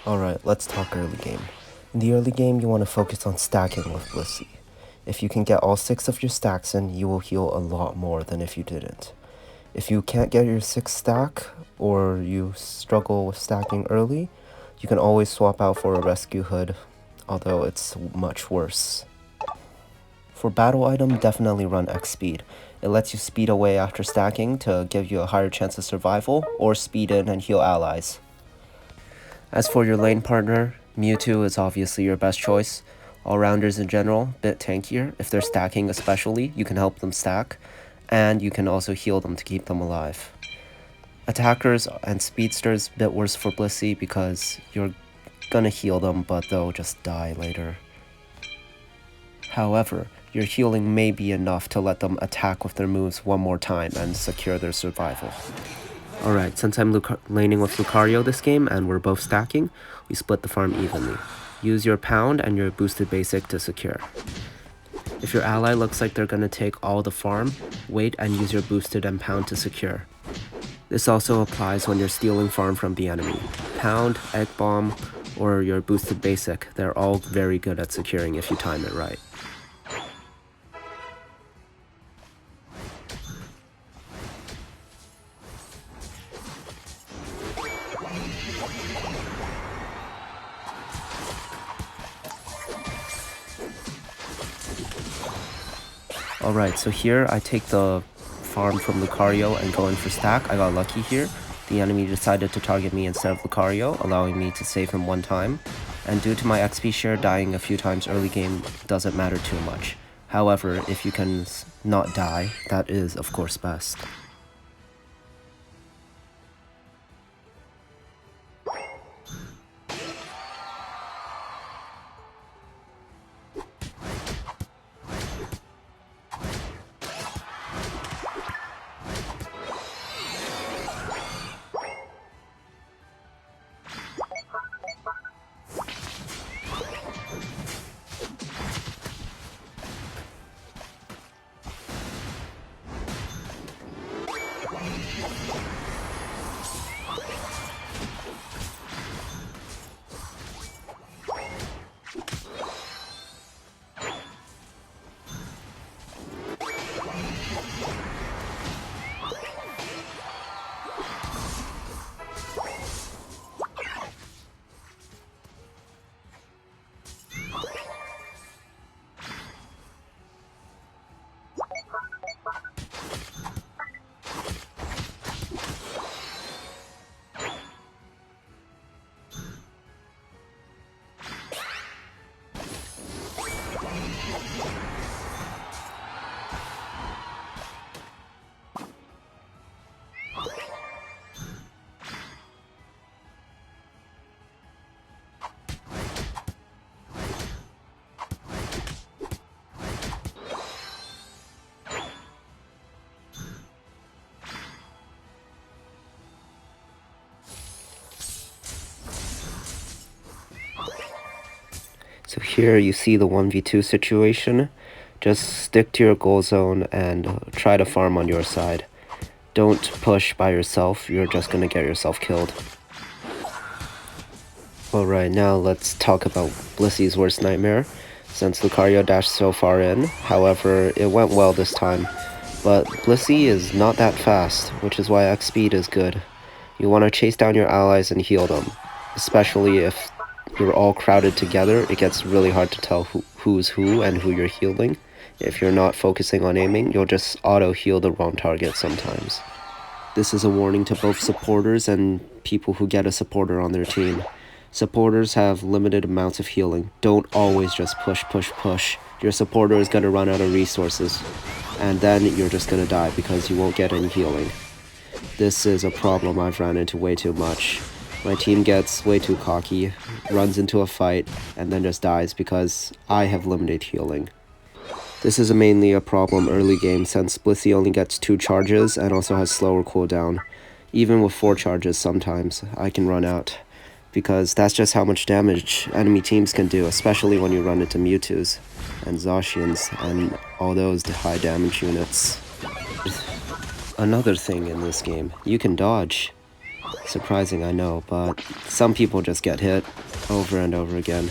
Alright, let's talk early game. In the early game, you want to focus on stacking with Blissey. If you can get all 6 of your stacks in, you will heal a lot more than if you didn't. If you can't get your 6th stack, or you struggle with stacking early, you can always swap out for a rescue hood, although it's much worse. For battle item, definitely run X speed. It lets you speed away after stacking to give you a higher chance of survival, or speed in and heal allies. As for your lane partner, Mewtwo is obviously your best choice. All-rounders in general, bit tankier. If they're stacking especially, you can help them stack, and you can also heal them to keep them alive. Attackers and speedsters, bit worse for Blissey because you're gonna heal them, but they'll just die later. However, your healing may be enough to let them attack with their moves one more time and secure their survival. Alright, since I'm laning with Lucario this game and we're both stacking, we split the farm evenly. Use your pound and your boosted basic to secure. If your ally looks like they're gonna take all the farm, wait and use your boosted and pound to secure. This also applies when you're stealing farm from the enemy. Pound, egg bomb, or your boosted basic, they're all very good at securing if you time it right. Alright, so here I take the farm from Lucario and go in for stack. I got lucky here. The enemy decided to target me instead of Lucario, allowing me to save him one time. And due to my XP share, dying a few times early game doesn't matter too much. However, if you can not die, that is of course best. So here you see the 1v2 situation. Just stick to your goal zone and try to farm on your side. Don't push by yourself, you're just gonna get yourself killed. Alright, now let's talk about Blissey's worst nightmare. Since Lucario dashed so far in, however, it went well this time. But Blissey is not that fast, which is why X speed is good. You want to chase down your allies and heal them, especially if you're all crowded together. It gets really hard to tell who's who and who you're healing. If you're not focusing on aiming, you'll just auto-heal the wrong target sometimes. This is a warning to both supporters and people who get a supporter on their team. Supporters have limited amounts of healing. Don't always just push, push, push. Your supporter is going to run out of resources, and then you're just going to die because you won't get any healing. This is a problem I've run into way too much. My team gets way too cocky, runs into a fight, and then just dies because I have limited healing. This is mainly a problem early game since Blissey only gets 2 charges and also has slower cooldown. Even with 4 charges sometimes, I can run out. Because that's just how much damage enemy teams can do, especially when you run into Mewtwo's and Zacians and all those high damage units. Another thing in this game, you can dodge. Surprising, I know, but some people just get hit over and over again.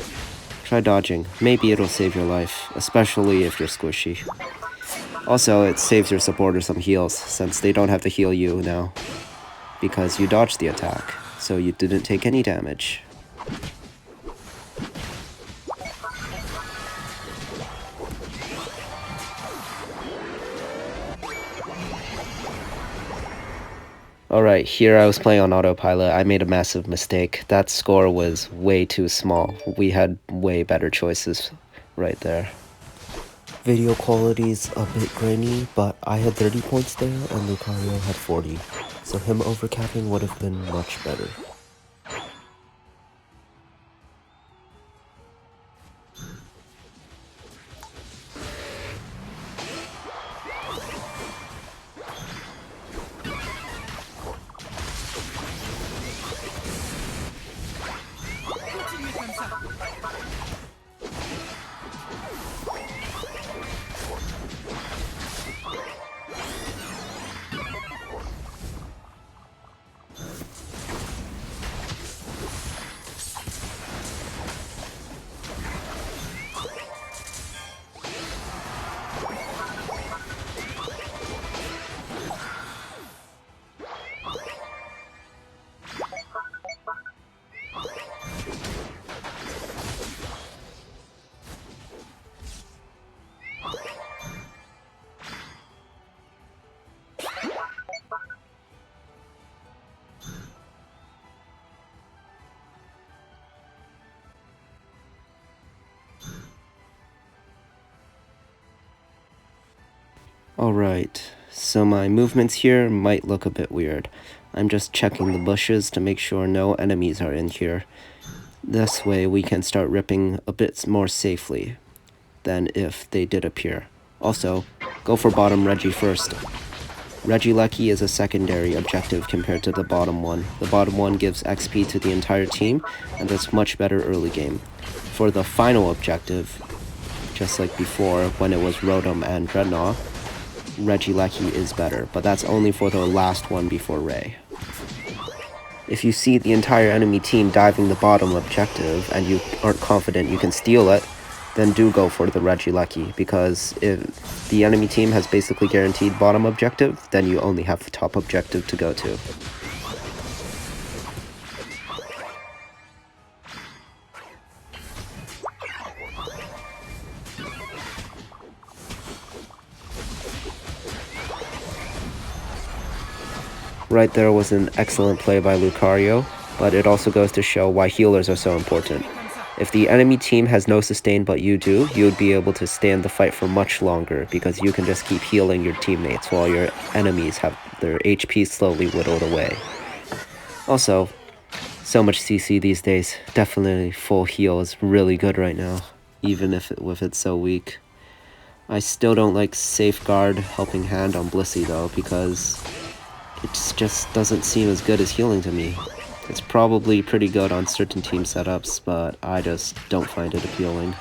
Try dodging. Maybe it'll save your life, especially if you're squishy. Also, it saves your supporter some heals, since they don't have to heal you now, because you dodged the attack, so you didn't take any damage. Alright, here I was playing on autopilot. I made a massive mistake. That score was way too small. We had way better choices right there. Video quality's a bit grainy, but I had 30 points there and Lucario had 40, so him overcapping would have been much better. Alright, so my movements here might look a bit weird. I'm just checking the bushes to make sure no enemies are in here. This way we can start ripping a bit more safely than if they did appear. Also, go for bottom Reggie first. Regieleki is a secondary objective compared to the bottom one. The bottom one gives XP to the entire team, and that's much better early game. For the final objective, just like before when it was Rotom and Dreadnought, Regieleki is better, but that's only for the last one before Ray. If you see the entire enemy team diving the bottom objective and you aren't confident you can steal it, then do go for the Regieleki, because if the enemy team has basically guaranteed bottom objective, then you only have the top objective to go to. Right there was an excellent play by Lucario, but it also goes to show why healers are so important. If the enemy team has no sustain but you do, you would be able to stand the fight for much longer, because you can just keep healing your teammates while your enemies have their HP slowly whittled away. Also, so much CC these days. Definitely full heal is really good right now, even if it's so weak. I still don't like Safeguard Helping Hand on Blissey though, because it just doesn't seem as good as healing to me. It's probably pretty good on certain team setups, but I just don't find it appealing.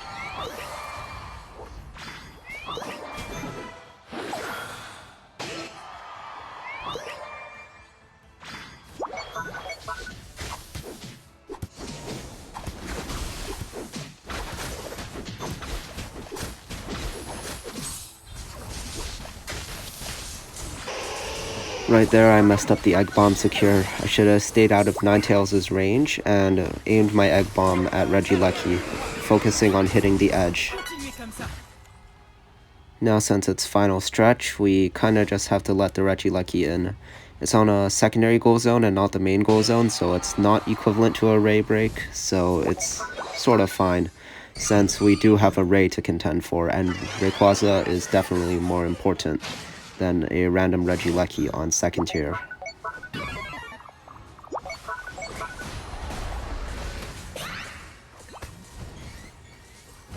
Right there, I messed up the Egg Bomb secure. I should have stayed out of Ninetales' range and aimed my Egg Bomb at Regieleki, focusing on hitting the edge. Now since it's final stretch, we kinda just have to let the Regieleki in. It's on a secondary goal zone and not the main goal zone, so it's not equivalent to a Ray break, so it's sort of fine, since we do have a Ray to contend for, and Rayquaza is definitely more important than a random Regieleki on second tier.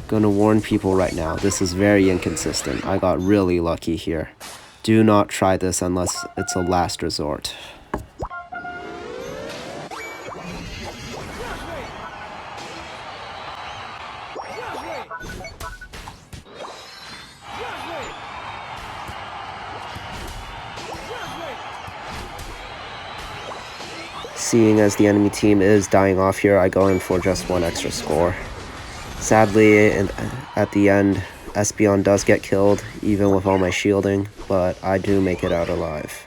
Gonna warn people right now, this is very inconsistent. I got really lucky here. Do not try this unless it's a last resort. Seeing as the enemy team is dying off here, I go in for just one extra score. Sadly, at the end, Espeon does get killed, even with all my shielding, but I do make it out alive.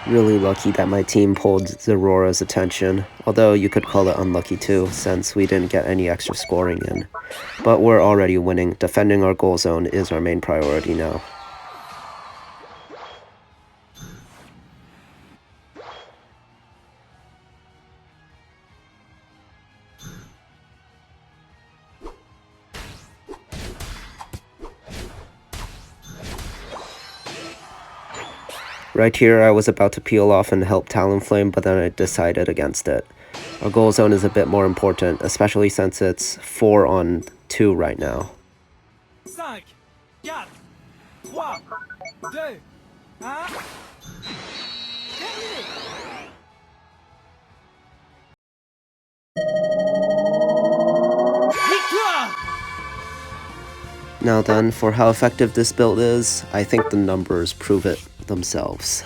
Really lucky that my team pulled Zorora's attention, although you could call it unlucky too, since we didn't get any extra scoring in. But we're already winning. Defending our goal zone is our main priority now. Right here, I was about to peel off and help Talonflame, but then I decided against it. Our goal zone is a bit more important, especially since it's 4 on 2 right now. 5, 4, 3, 2, 1. Now then, for how effective this build is, I think the numbers prove it themselves.